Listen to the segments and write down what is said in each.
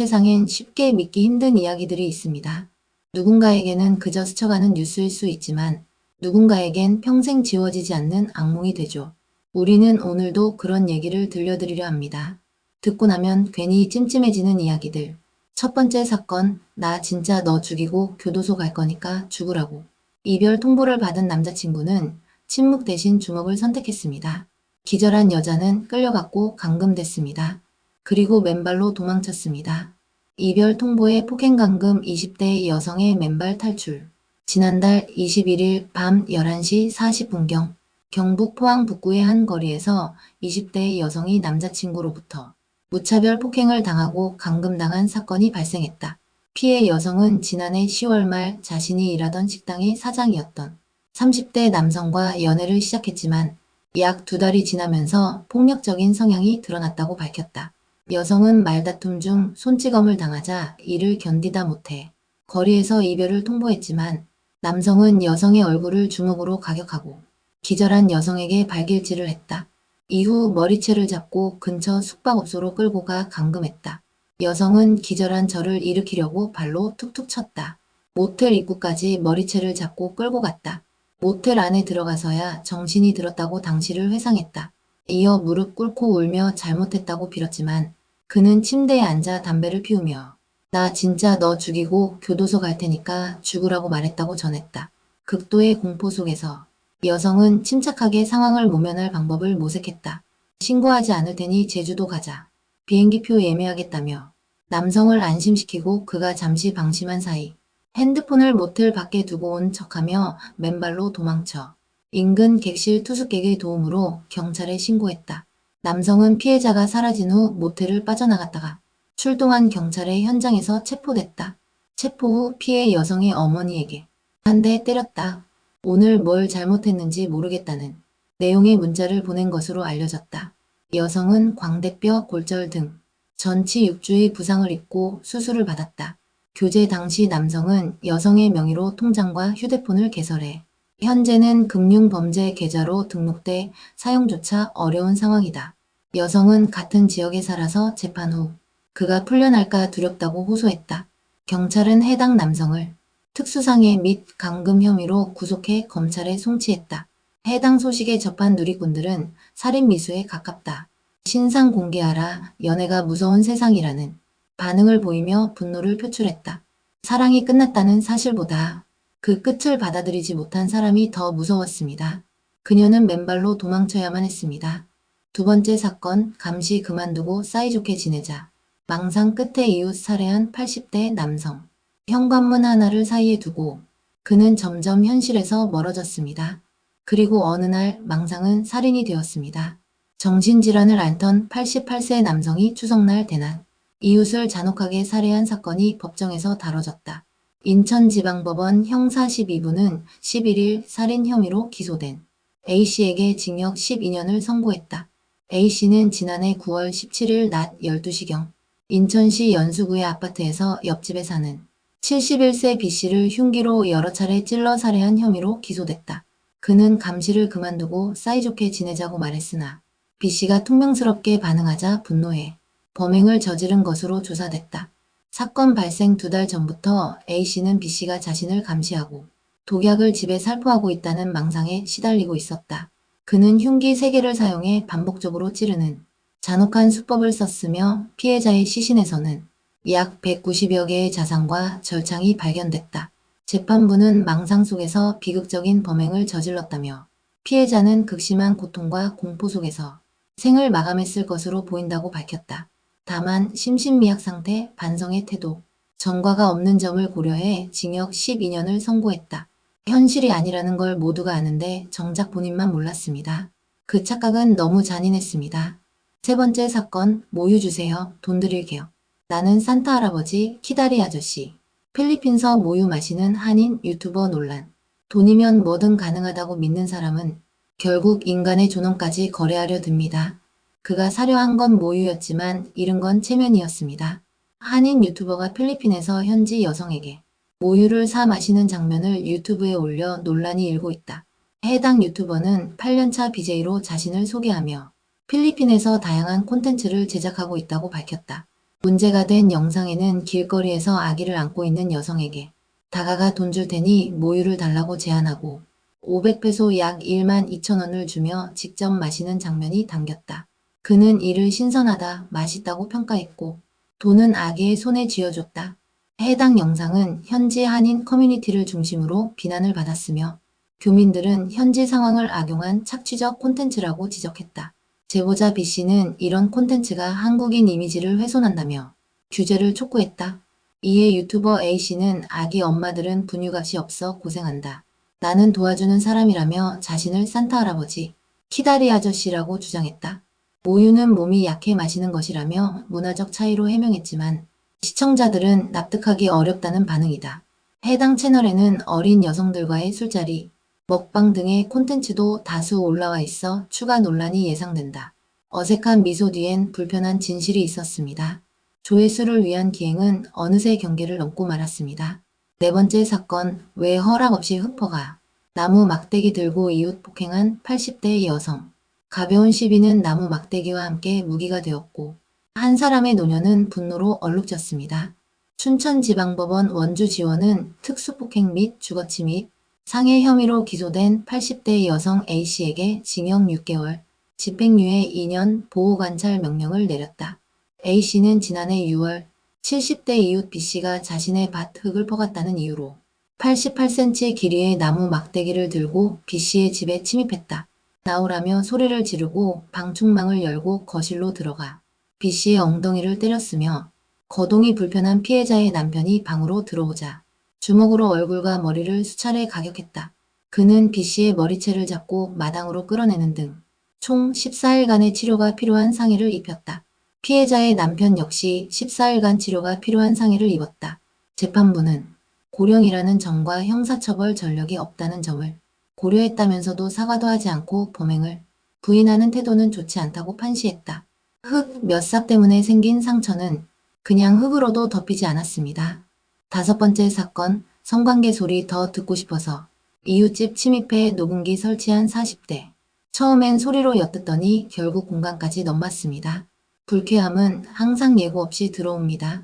세상엔 쉽게 믿기 힘든 이야기들이 있습니다. 누군가에게는 그저 스쳐가는 뉴스일 수 있지만 누군가에겐 평생 지워지지 않는 악몽이 되죠. 우리는 오늘도 그런 얘기를 들려드리려 합니다. 듣고 나면 괜히 찜찜해지는 이야기들. 첫 번째 사건, 나 진짜 너 죽이고 교도소 갈 거니까 죽으라고. 이별 통보를 받은 남자친구는 침묵 대신 주먹을 선택했습니다. 기절한 여자는 끌려갔고 감금됐습니다. 그리고 맨발로 도망쳤습니다. 이별 통보에 폭행감금 20대 여성의 맨발 탈출. 지난달 21일 밤 11시 40분경 경북 포항 북구의 한 거리에서 20대 여성이 남자친구로부터 무차별 폭행을 당하고 감금당한 사건이 발생했다. 피해 여성은 지난해 10월 말 자신이 일하던 식당의 사장이었던 30대 남성과 연애를 시작했지만 약 2달이 지나면서 폭력적인 성향이 드러났다고 밝혔다. 여성은 말다툼 중 손찌검을 당하자 이를 견디다 못해 거리에서 이별을 통보했지만 남성은 여성의 얼굴을 주먹으로 가격하고 기절한 여성에게 발길질을 했다. 이후 머리채를 잡고 근처 숙박업소로 끌고 가 감금했다. 여성은 기절한 저를 일으키려고 발로 툭툭 쳤다. 모텔 입구까지 머리채를 잡고 끌고 갔다. 모텔 안에 들어가서야 정신이 들었다고 당시를 회상했다. 이어 무릎 꿇고 울며 잘못했다고 빌었지만 그는 침대에 앉아 담배를 피우며 나 진짜 너 죽이고 교도소 갈 테니까 죽으라고 말했다고 전했다. 극도의 공포 속에서 여성은 침착하게 상황을 모면할 방법을 모색했다. 신고하지 않을 테니 제주도 가자. 비행기표 예매하겠다며 남성을 안심시키고 그가 잠시 방심한 사이 핸드폰을 모텔 밖에 두고 온 척하며 맨발로 도망쳐 인근 객실 투숙객의 도움으로 경찰에 신고했다. 남성은 피해자가 사라진 후 모텔을 빠져나갔다가 출동한 경찰의 현장에서 체포됐다. 체포 후 피해 여성의 어머니에게 한 대 때렸다. 오늘 뭘 잘못했는지 모르겠다는 내용의 문자를 보낸 것으로 알려졌다. 여성은 광대뼈 골절 등 전치 6주의 부상을 입고 수술을 받았다. 교제 당시 남성은 여성의 명의로 통장과 휴대폰을 개설해 현재는 금융범죄 계좌로 등록돼 사용조차 어려운 상황이다. 여성은 같은 지역에 살아서 재판 후 그가 풀려날까 두렵다고 호소했다. 경찰은 해당 남성을 특수상해 및 감금 혐의로 구속해 검찰에 송치했다. 해당 소식에 접한 누리꾼들은 살인 미수에 가깝다. 신상 공개하라, 연애가 무서운 세상이라는 반응을 보이며 분노를 표출했다. 사랑이 끝났다는 사실보다 그 끝을 받아들이지 못한 사람이 더 무서웠습니다. 그녀는 맨발로 도망쳐야만 했습니다. 두 번째 사건, 감시 그만두고 사이좋게 지내자. 망상 끝에 이웃 살해한 80대 남성. 현관문 하나를 사이에 두고 그는 점점 현실에서 멀어졌습니다. 그리고 어느 날 망상은 살인이 되었습니다. 정신질환을 앓던 88세 남성이 추석날 대낮 이웃을 잔혹하게 살해한 사건이 법정에서 다뤄졌다. 인천지방법원 형사 12부는 11일 살인 혐의로 기소된 A씨에게 징역 12년을 선고했다. A씨는 지난해 9월 17일 낮 12시경 인천시 연수구의 아파트에서 옆집에 사는 71세 B씨를 흉기로 여러 차례 찔러 살해한 혐의로 기소됐다. 그는 감시를 그만두고 사이좋게 지내자고 말했으나 B씨가 퉁명스럽게 반응하자 분노해 범행을 저지른 것으로 조사됐다. 사건 발생 2달 전부터 A씨는 B씨가 자신을 감시하고 독약을 집에 살포하고 있다는 망상에 시달리고 있었다. 그는 흉기 3개를 사용해 반복적으로 찌르는 잔혹한 수법을 썼으며 피해자의 시신에서는 약 190여 개의 자상과 절창이 발견됐다. 재판부는 망상 속에서 비극적인 범행을 저질렀다며 피해자는 극심한 고통과 공포 속에서 생을 마감했을 것으로 보인다고 밝혔다. 다만 심신미약 상태, 반성의 태도, 전과가 없는 점을 고려해 징역 12년을 선고했다. 현실이 아니라는 걸 모두가 아는데 정작 본인만 몰랐습니다. 그 착각은 너무 잔인했습니다. 세 번째 사건, 모유 주세요. 돈 드릴게요. 나는 산타 할아버지, 키다리 아저씨. 필리핀서 모유 마시는 한인 유튜버 논란. 돈이면 뭐든 가능하다고 믿는 사람은 결국 인간의 존엄까지 거래하려 듭니다. 그가 사려 한 건 모유였지만 잃은 건 체면이었습니다. 한인 유튜버가 필리핀에서 현지 여성에게 모유를 사 마시는 장면을 유튜브에 올려 논란이 일고 있다. 해당 유튜버는 8년차 BJ로 자신을 소개하며 필리핀에서 다양한 콘텐츠를 제작하고 있다고 밝혔다. 문제가 된 영상에는 길거리에서 아기를 안고 있는 여성에게 다가가 돈 줄 테니 모유를 달라고 제안하고 500페소 약 1만 2천 원을 주며 직접 마시는 장면이 담겼다. 그는 이를 신선하다, 맛있다고 평가했고 돈은 아기의 손에 쥐어줬다. 해당 영상은 현지 한인 커뮤니티를 중심으로 비난을 받았으며 교민들은 현지 상황을 악용한 착취적 콘텐츠라고 지적했다. 제보자 B씨는 이런 콘텐츠가 한국인 이미지를 훼손한다며 규제를 촉구했다. 이에 유튜버 A씨는 아기 엄마들은 분유값이 없어 고생한다. 나는 도와주는 사람이라며 자신을 산타 할아버지, 키다리 아저씨라고 주장했다. 모유는 몸이 약해 마시는 것이라며 문화적 차이로 해명했지만 시청자들은 납득하기 어렵다는 반응이다. 해당 채널에는 어린 여성들과의 술자리, 먹방 등의 콘텐츠도 다수 올라와 있어 추가 논란이 예상된다. 어색한 미소 뒤엔 불편한 진실이 있었습니다. 조회수를 위한 기행은 어느새 경계를 넘고 말았습니다. 네 번째 사건, 왜 허락 없이 흑퍼가 나무 막대기 들고 이웃 폭행한 80대 여성. 가벼운 시비는 나무 막대기와 함께 무기가 되었고 한 사람의 노년은 분노로 얼룩졌습니다. 춘천지방법원 원주지원은 특수폭행 및 주거침 및 상해 혐의로 기소된 80대 여성 A씨에게 징역 6개월, 집행유예 2년 보호관찰 명령을 내렸다. A씨는 지난해 6월 70대 이웃 B씨가 자신의 밭 흙을 퍼갔다는 이유로 88cm 길이의 나무 막대기를 들고 B씨의 집에 침입했다. 나오라며 소리를 지르고 방충망을 열고 거실로 들어가 B씨의 엉덩이를 때렸으며 거동이 불편한 피해자의 남편이 방으로 들어오자 주먹으로 얼굴과 머리를 수차례 가격했다. 그는 B씨의 머리채를 잡고 마당으로 끌어내는 등 총 14일간의 치료가 필요한 상해를 입혔다. 피해자의 남편 역시 14일간 치료가 필요한 상해를 입었다. 재판부는 고령이라는 점과 형사처벌 전력이 없다는 점을 고려했다면서도 사과도 하지 않고 범행을 부인하는 태도는 좋지 않다고 판시했다. 흙 몇 싹 때문에 생긴 상처는 그냥 흙으로도 덮이지 않았습니다. 다섯 번째 사건, 성관계 소리 더 듣고 싶어서 이웃집 침입해 녹음기 설치한 40대. 처음엔 소리로 엿듣더니 결국 공간까지 넘봤습니다. 불쾌함은 항상 예고 없이 들어옵니다.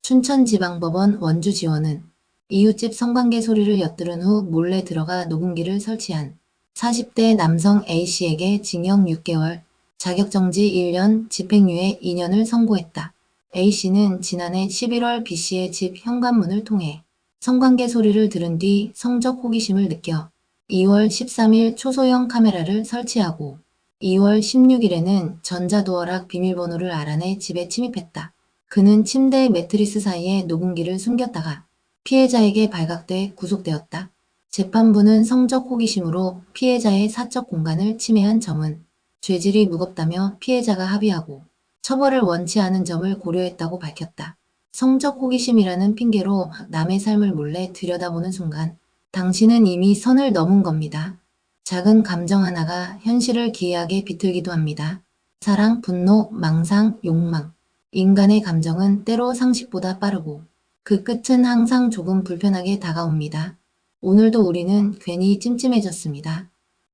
춘천지방법원 원주지원은 이웃집 성관계 소리를 엿들은 후 몰래 들어가 녹음기를 설치한 40대 남성 A씨에게 징역 6개월, 자격정지 1년, 집행유예 2년을 선고했다. A씨는 지난해 11월 B씨의 집 현관문을 통해 성관계 소리를 들은 뒤 성적 호기심을 느껴 2월 13일 초소형 카메라를 설치하고 2월 16일에는 전자도어락 비밀번호를 알아내 집에 침입했다. 그는 침대 매트리스 사이에 녹음기를 숨겼다가 피해자에게 발각돼 구속되었다. 재판부는 성적 호기심으로 피해자의 사적 공간을 침해한 점은 죄질이 무겁다며 피해자가 합의하고 처벌을 원치 않은 점을 고려했다고 밝혔다. 성적 호기심이라는 핑계로 남의 삶을 몰래 들여다보는 순간 당신은 이미 선을 넘은 겁니다. 작은 감정 하나가 현실을 기이하게 비틀기도 합니다. 사랑, 분노, 망상, 욕망. 인간의 감정은 때로 상식보다 빠르고 그 끝은 항상 조금 불편하게 다가옵니다. 오늘도 우리는 괜히 찜찜해졌습니다.